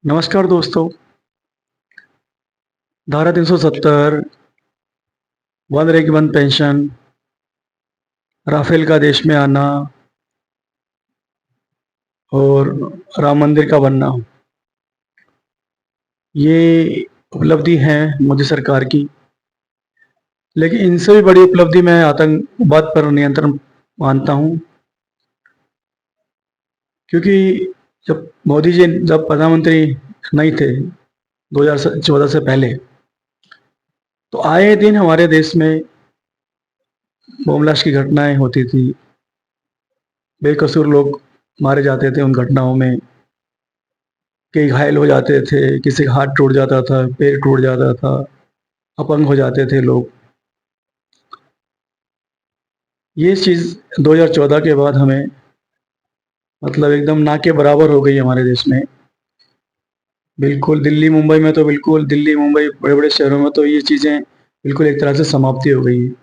नमस्कार दोस्तों। धारा 370, one rank one pension, Rafale का देश में आना और राम मंदिर का बनना, ये उपलब्धि है मोदी सरकार की। लेकिन इनसे भी बड़ी उपलब्धि मैं आतंकवाद पर नियंत्रण मानता हूँ, क्योंकि जब मोदी जी जब प्रधानमंत्री नहीं थे 2014 से पहले, तो आए दिन हमारे देश में बम ब्लास्ट की घटनाएं होती थी। बेकसूर लोग मारे जाते थे उन घटनाओं में। कई घायल हो जाते थे, किसी का हाथ टूट जाता था, पैर टूट जाता था, अपंग हो जाते थे लोग। ये चीज़ 2014 के बाद हमें मतलब एकदम ना के बराबर हो गई हमारे देश में। बिल्कुल दिल्ली मुंबई में तो बिल्कुल दिल्ली मुंबई बड़े-बड़े शहरों में तो ये चीज़ें बिल्कुल एक तरह से समाप्ति हो गई है।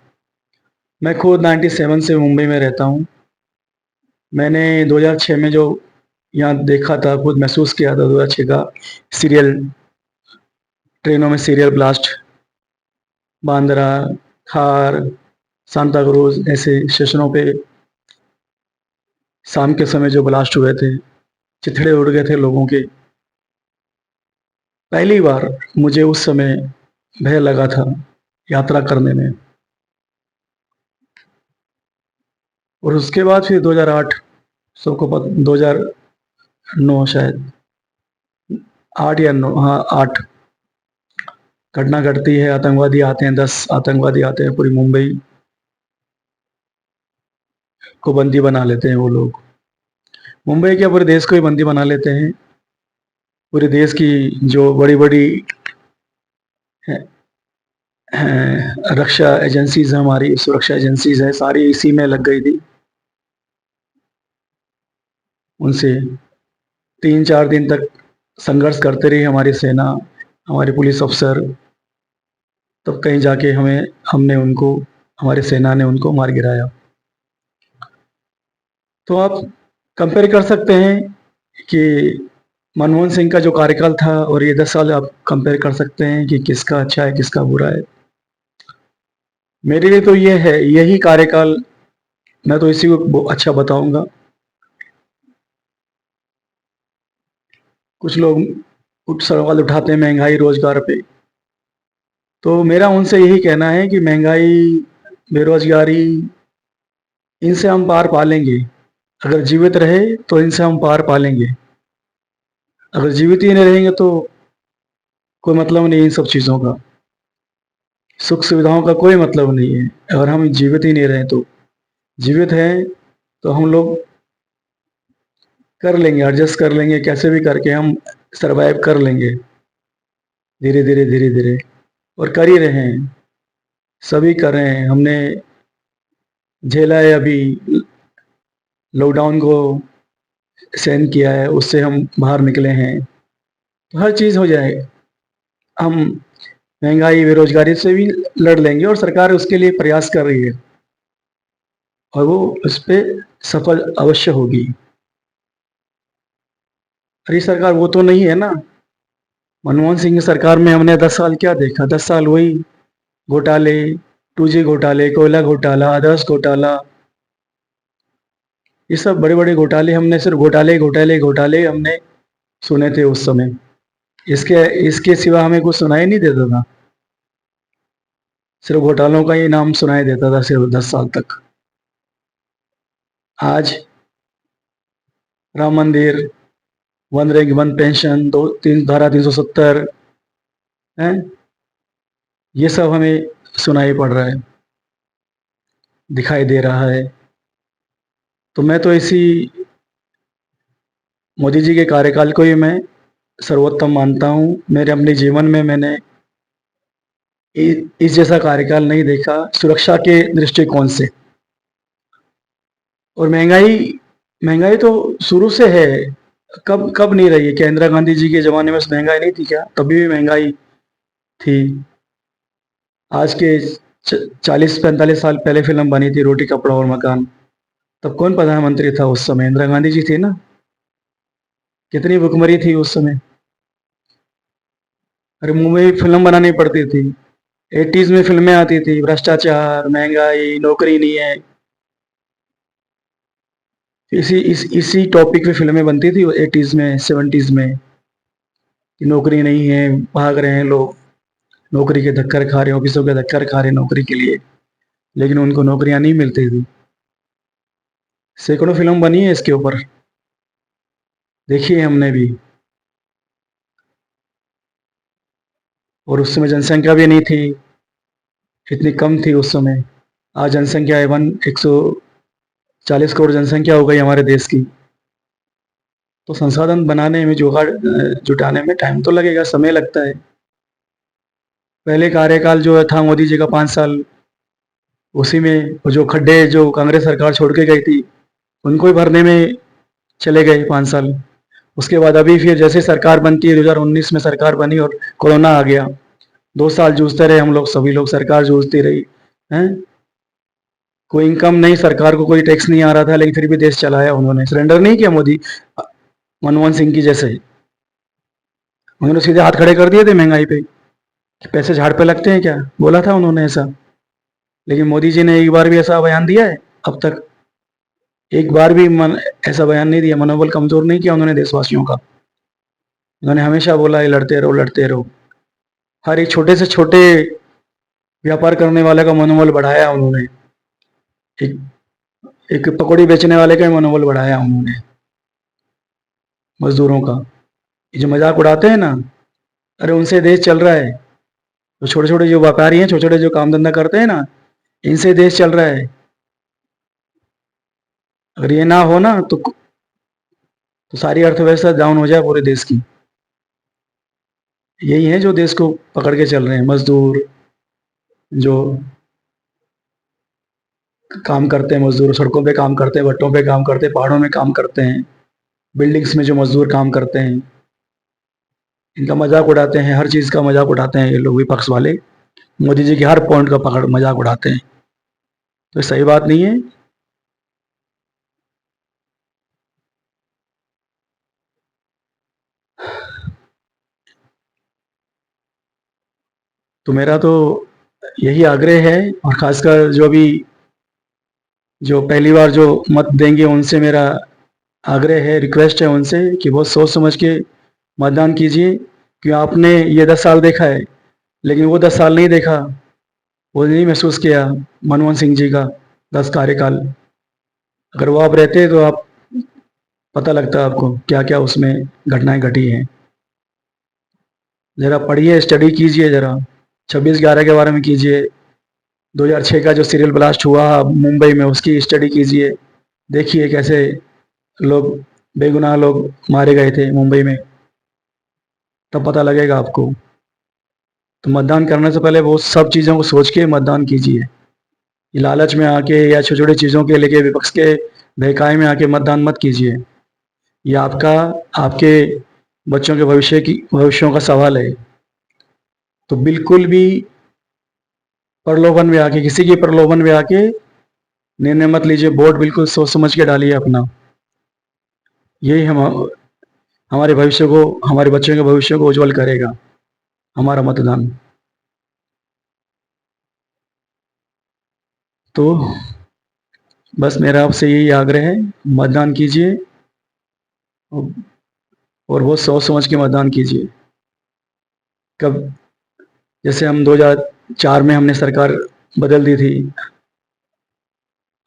मैं खुद 97 से मुंबई में रहता हूँ। मैंने 2006 में जो यहाँ देखा था, खुद महसूस किया था 2006 का सीरियल ट्रेनों में सीरियल ब्लास्ट, बांद्रा, खार, सांता क्रूज़ ऐसे स्टेशनों पे शाम के समय जो ब्लास्ट हुए थे, चिथड़े उड़ गए थे लोगों के। पहली बार मुझे उस समय भय लगा था यात्रा करने में। और उसके बाद फिर 2008 सबको 2009 शायद 8 या 9, हाँ 8 घटना घटती है। आतंकवादी आते हैं, 10 आतंकवादी आते हैं, पूरी मुंबई को बंदी बना लेते हैं वो लोग। मुंबई क्या पूरे देश को ही बंदी बना लेते हैं। पूरे देश की जो बड़ी-बड़ी रक्षा एजेंसीज हैं, हमारी सुरक्षा एजेंसीज हैं, सारी इसी में लग गई थी। उनसे 3-4 दिन तक संघर्ष करते रही हमारी सेना, हमारे पुलिस अफसर। तब कहीं जाके हमने उनको, हमारी सेना ने उनको मार गिराया। तो आप कंपेयर कर सकते हैं कि मनमोहन सिंह का जो कार्यकाल था और ये 10 साल आप कंपेयर कर सकते हैं कि किसका अच्छा है, किसका बुरा है। मेरे लिए तो ये है, यही कार्यकाल, मैं तो इसी को अच्छा बताऊँगा। कुछ लोग सवाल उठाते हैं महँगाई, रोज़गार पे। तो मेरा उनसे यही कहना है कि महँगाई, बेरोज़गारी, इनसे हम पार पा लेंगे। अगर जीवित रहे तो इनसे हम पार पा लेंगे। अगर जीवित ही नहीं रहेंगे तो कोई मतलब नहीं इन सब चीज़ों का। सुख सुविधाओं का कोई मतलब नहीं है, अगर हम जीवित ही नहीं रहे तो। जीवित हैं तो हम लोग कर लेंगे, एडजस्ट कर लेंगे, कैसे भी करके हम सर्वाइव कर लेंगे। धीरे-धीरे, धीरे-धीरे, और कर ही रहे हैं। सभी कर रहे हैं। हमने झेला है अभी लॉकडाउन को, सहन किया है, उससे हम बाहर निकले हैं। तो हर चीज़ हो जाए, हम महँगाई, बेरोज़गारी से भी लड़ लेंगे और सरकार उसके लिए प्रयास कर रही है और वो उस पे सफल अवश्य होगी। अरे सरकार वो तो नहीं है ना। मनमोहन सिंह की सरकार में हमने 10 साल क्या देखा? 10 साल वही घोटाले, 2G घोटाले, कोयला घोटाला, आदर्श घोटाला, ये सब बड़े-बड़े घोटाले, हमने सिर्फ़ घोटाले, घोटाले, घोटाले हमने सुने थे उस समय। इसके इसके सिवा हमें कुछ सुनाई नहीं देता था। सिर्फ़ घोटालों का ही नाम सुनाई देता था सिर्फ़ 10 साल तक। आज राम मंदिर, वन रैंक वन पेंशन, 2-3 धारा 370 हैं, ये सब हमें सुनाई पड़ रहा है, दिखाई दे रहा है। तो मैं तो इसी मोदी जी के कार्यकाल को ही मैं सर्वोत्तम मानता हूँ। मेरे अपने जीवन में मैंने इस जैसा कार्यकाल नहीं देखा सुरक्षा के दृष्टिकोण से। और महँगाई, महँगाई तो शुरू से है। कब कब नहीं रही है? क्या इंदिरा गांधी जी के ज़माने में महँगाई नहीं थी क्या? तभी भी महँगाई थी। आज के 40-45 साल पहले फ़िल्म बनी थी रोटी, कपड़ा और मकान। तब कौन प्रधानमंत्री था उस समय? इंदिरा गांधी जी थी ना। कितनी भुखमरी थी उस समय। अरे मुंबई फिल्म बनानी पड़ती थी। 80s में फिल्में आती थी, भ्रष्टाचार, महंगाई, नौकरी नहीं है। इसी टॉपिक पे फिल्में बनती थी 80s में, 70s में, कि नौकरी नहीं है, भाग रहे हैं लोग, नौकरी के धक्कर खा रहे हैं, ऑफिसों के धक्कर खा रहे हैं नौकरी के लिए, लेकिन उनको नौकरियां नहीं मिलती थी। सैकड़ों फिल्म बनी है इसके ऊपर, देखी है हमने भी। और उस समय जनसंख्या भी नहीं थी, इतनी कम थी उस समय। आज जनसंख्या है 140 करोड़ जनसंख्या हो गई हमारे देश की। तो संसाधन बनाने में, जुगाड़ जुटाने में टाइम तो लगेगा, समय लगता है। पहले कार्यकाल जो था मोदी जी का 5 साल, उसी में जो खड्डे जो कांग्रेस सरकार छोड़ के गई थी, उनको ही भरने में चले गए 5 साल। उसके बाद अभी फिर जैसे सरकार बनती है, 2019 में सरकार बनी और कोरोना आ गया। 2 साल जूझते रहे हम लोग, सभी लोग, सरकार जूझती रही हैं। कोई इनकम नहीं, सरकार को कोई टैक्स नहीं आ रहा था, लेकिन फिर भी देश चलाया उन्होंने। सरेंडर नहीं किया मोदी, मनमोहन सिंह की जैसे। उन्होंने सीधे हाथ खड़े कर दिए थे महंगाई पे, कि पैसे झाड़ पे लगते हैं क्या, बोला था उन्होंने ऐसा। लेकिन मोदी जी ने एक बार भी ऐसा बयान दिया है अब तक? एक बार भी ऐसा बयान नहीं दिया, मनोबल कमजोर नहीं किया उन्होंने देशवासियों का। उन्होंने हमेशा बोला है, लड़ते रहो, लड़ते रहो। हर एक छोटे से छोटे व्यापार करने वाले का मनोबल बढ़ाया उन्होंने। एक एक पकौड़ी बेचने वाले का मनोबल बढ़ाया उन्होंने, मजदूरों का। ये जो मजाक उड़ाते हैं ना, अरे उनसे देश चल रहा है। तो छोटे छोटे जो व्यापारी हैं, छोटे छोटे जो काम धंधा करते हैं ना, इनसे देश चल रहा है। अगर ये ना हो ना, तो सारी अर्थव्यवस्था डाउन हो जाए पूरे देश की। यही है जो देश को पकड़ के चल रहे हैं, मजदूर जो काम करते हैं, मजदूर सड़कों पे काम करते हैं, भट्टों पे काम करते हैं, पहाड़ों में काम करते हैं, बिल्डिंग्स में जो मजदूर काम करते हैं, इनका मजाक उड़ाते हैं, हर चीज़ का मजाक उड़ाते हैं ये लोग, विपक्ष वाले। मोदी जी के हर पॉइंट का पकड़ मजाक उड़ाते हैं। तो ये सही बात नहीं है। तो मेरा तो यही आग्रह है, और खासकर जो अभी जो पहली बार जो मत देंगे उनसे मेरा आग्रह है, रिक्वेस्ट है उनसे, कि बहुत सोच समझ के मतदान कीजिए। कि आपने ये 10 साल देखा है, लेकिन वो 10 साल नहीं देखा, वो नहीं महसूस किया मनमोहन सिंह जी का 10 कार्यकाल। अगर वो आप रहते तो आप, पता लगता आपको क्या क्या उसमें घटनाएं घटी हैं। ज़रा पढ़िए, स्टडी कीजिए ज़रा, 26/11 के बारे में कीजिए। 2006 का जो सीरियल ब्लास्ट हुआ मुंबई में, उसकी स्टडी कीजिए। देखिए कैसे लोग, बेगुनाह लोग मारे गए थे मुंबई में, तब पता लगेगा आपको। तो मतदान करने से पहले वो सब चीज़ों को सोच के मतदान कीजिए। ये लालच में आके या छोटी छोटी चीज़ों के लेके, विपक्ष के बहकावे में आके मतदान मत कीजिए। ये आपका, आपके बच्चों के भविष्यों का सवाल है। तो बिल्कुल भी प्रलोभन में आके, किसी के प्रलोभन में आके निर्णय मत लीजिए। वोट बिल्कुल सोच समझ के डालिए अपना। यही हमारे भविष्य को, हमारे बच्चों के भविष्य को उज्जवल करेगा, हमारा मतदान। तो बस मेरा आपसे यही आग्रह है, मतदान कीजिए, और बहुत सोच समझ के मतदान कीजिए। कब, जैसे हम 2004 में हमने सरकार बदल दी थी,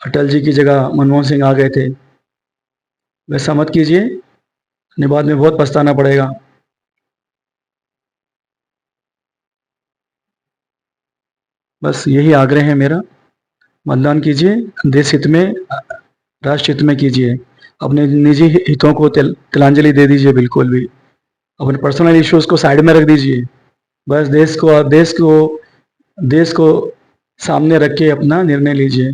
अटल जी की जगह मनमोहन सिंह आ गए थे, वैसा मत कीजिए, नहीं बाद में बहुत पछताना पड़ेगा। बस यही आग्रह है मेरा, मतदान कीजिए, देश हित में, राष्ट्र हित में कीजिए। अपने निजी हितों को तिलांजलि दे दीजिए, बिल्कुल भी अपने पर्सनल इश्यूज को साइड में रख दीजिए। बस देश को सामने रख के अपना निर्णय लीजिए,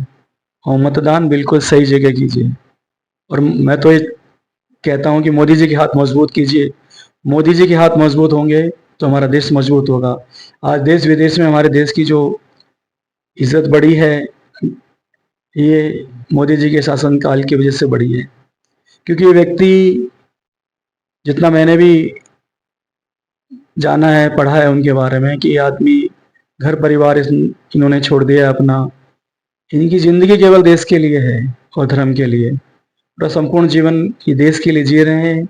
और मतदान बिल्कुल सही जगह कीजिए। और मैं तो ये कहता हूँ कि मोदी जी के हाथ मजबूत कीजिए। मोदी जी के हाथ मजबूत होंगे तो हमारा देश मजबूत होगा। आज देश विदेश में हमारे देश की जो इज्जत बढ़ी है, ये मोदी जी के शासनकाल की वजह से बढ़ी है। क्योंकि ये व्यक्ति, जितना मैंने भी जाना है, पढ़ा है उनके बारे में कि ये आदमी घर परिवार इन्होंने छोड़ दिया अपना। इनकी ज़िंदगी केवल देश के लिए है और धर्म के लिए। पूरा संपूर्ण जीवन ये देश के लिए जी रहे हैं,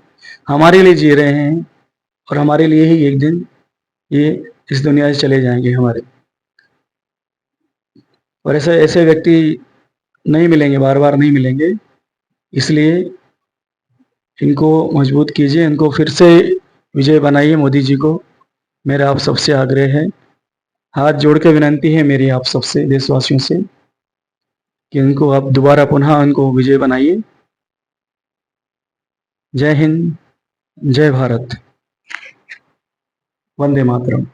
हमारे लिए जी रहे हैं और हमारे लिए ही एक दिन ये इस दुनिया से चले जाएंगे हमारे। और ऐसे ऐसे व्यक्ति नहीं मिलेंगे, बार बार नहीं मिलेंगे। इसलिए इनको मजबूत कीजिए, इनको फिर से विजय बनाइए मोदी जी को। मेरा आप सबसे आग्रह है, हाथ जोड़ के विनंती है मेरी आप सबसे देशवासियों से कि इनको आप दोबारा पुनः इनको विजय बनाइए। जय हिंद, जय भारत, वंदे मातरम।